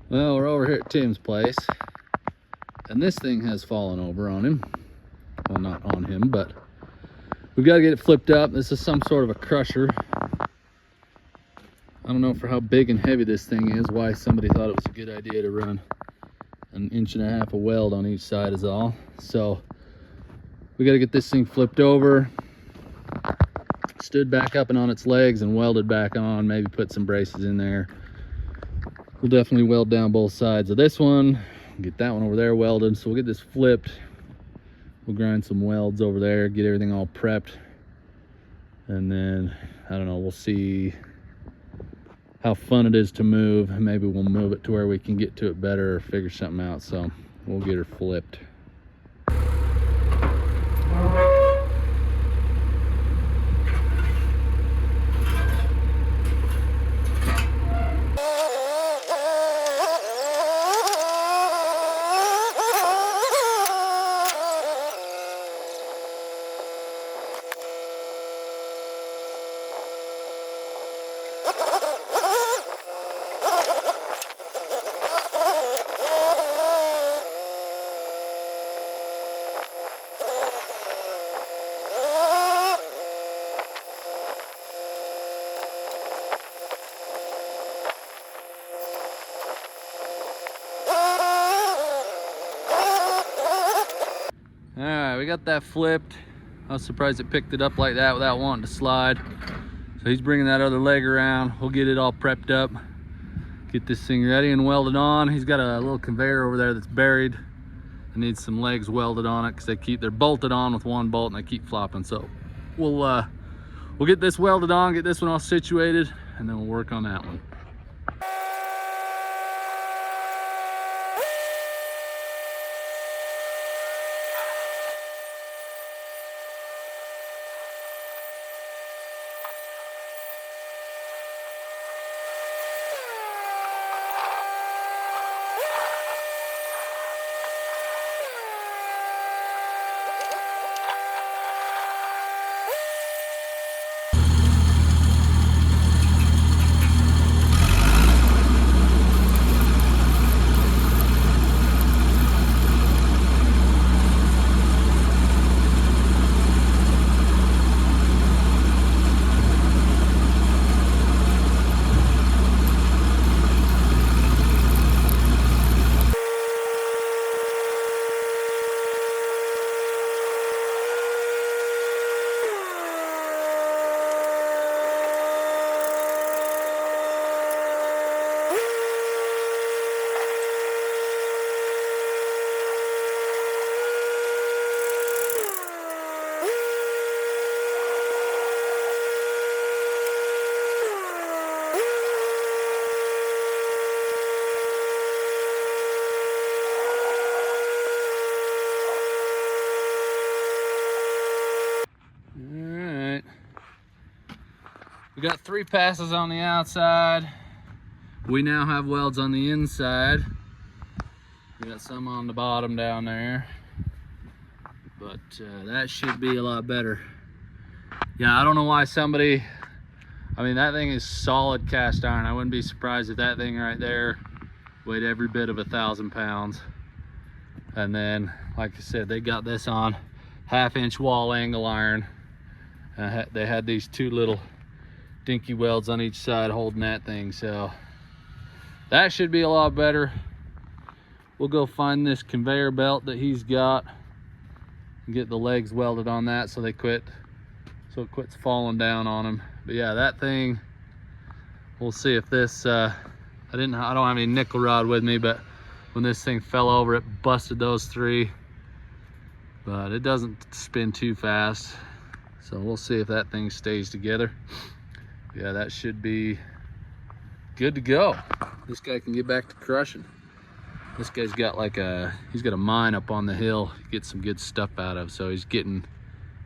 Well, we're over here at Tim's place, and this thing has fallen over on him. Well, not on him, but we've got to get it flipped up. This is some sort of a crusher. I don't know for how big and heavy this thing is, why somebody thought it was a good idea to run 1.5 inches of weld on each side is all. So we got to get this thing flipped over, stood back up and on its legs and welded back on, maybe put some braces in there. We'll definitely weld down both sides of this one, get that one over there welded. So we'll get this flipped. We'll grind some welds over there, get everything all prepped. And then, I don't know, we'll see how fun it is to move. Maybe we'll move it to where we can get to it better or figure something out. So we'll get her flipped. All right, we got that flipped. I was surprised it picked it up like that without wanting to slide. So he's bringing that other leg around. We'll get it all prepped up, get this thing ready and welded on. He's got a little conveyor over there that's buried. It needs some legs welded on it because they're bolted on with one bolt and they keep flopping. So we'll get this welded on, get this one all situated, and then we'll work on that one. We got 3 passes on the outside. We now have welds on the inside. We got some on the bottom down there, but that should be a lot better. Yeah, I don't know why somebody, I mean, that thing is solid cast iron. I wouldn't be surprised if that thing right there weighed every bit of 1,000 pounds. And then, like I said, they got this on 1/2 inch wall angle iron. They had these 2 little dinky welds on each side holding that thing, so that should be a lot better. We'll go find this conveyor belt that he's got and get the legs welded on that so it quits falling down on him. But yeah, that thing, we'll see if this I don't have any nickel rod with me, but when this thing fell over, it busted those 3, but it doesn't spin too fast, so we'll see if that thing stays together. Yeah, that should be good to go. This guy can get back to crushing. This guy's got he's got a mine up on the hill. He gets some good stuff out of, so he's getting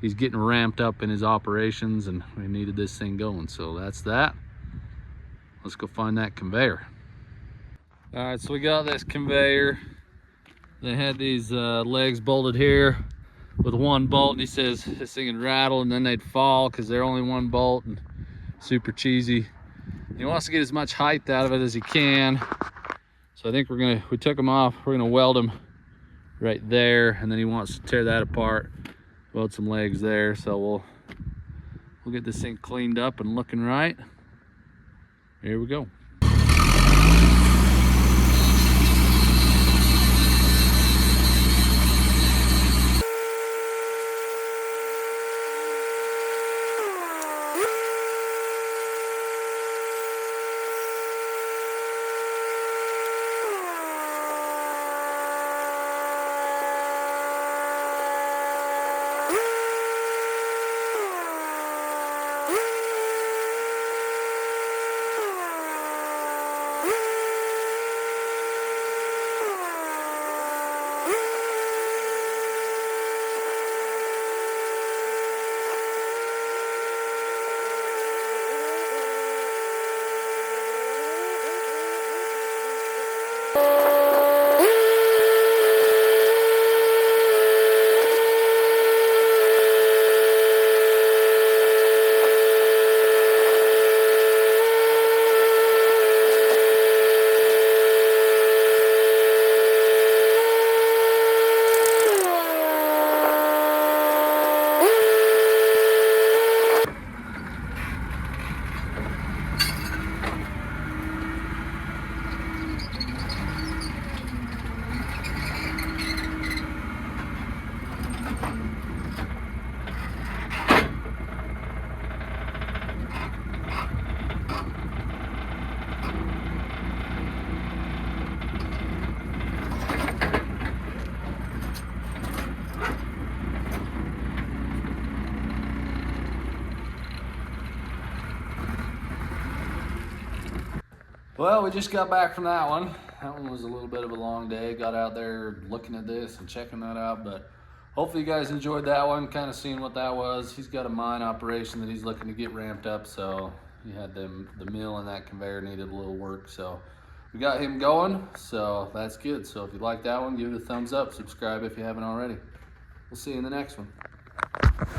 ramped up in his operations, and we needed this thing going. So that's that. Let's go find that conveyor. All right, so we got this conveyor. They had these legs bolted here with 1 bolt, and he says this thing would rattle and then they'd fall because they're only 1 bolt, and super cheesy. He wants to get as much height out of it as he can, So I think we took them off. We're gonna weld them right there, and then he wants to tear that apart, weld some legs there. So we'll get this thing cleaned up and looking right. Here we go. Well, we just got back from that one. That one was a little bit of a long day. Got out there looking at this and checking that out, but hopefully you guys enjoyed that one, kind of seeing what that was. He's got a mine operation that he's looking to get ramped up, so he had the mill and that conveyor needed a little work, so we got him going, so that's good. So if you like that one, give it a thumbs up, subscribe if you haven't already. We'll see you in the next one.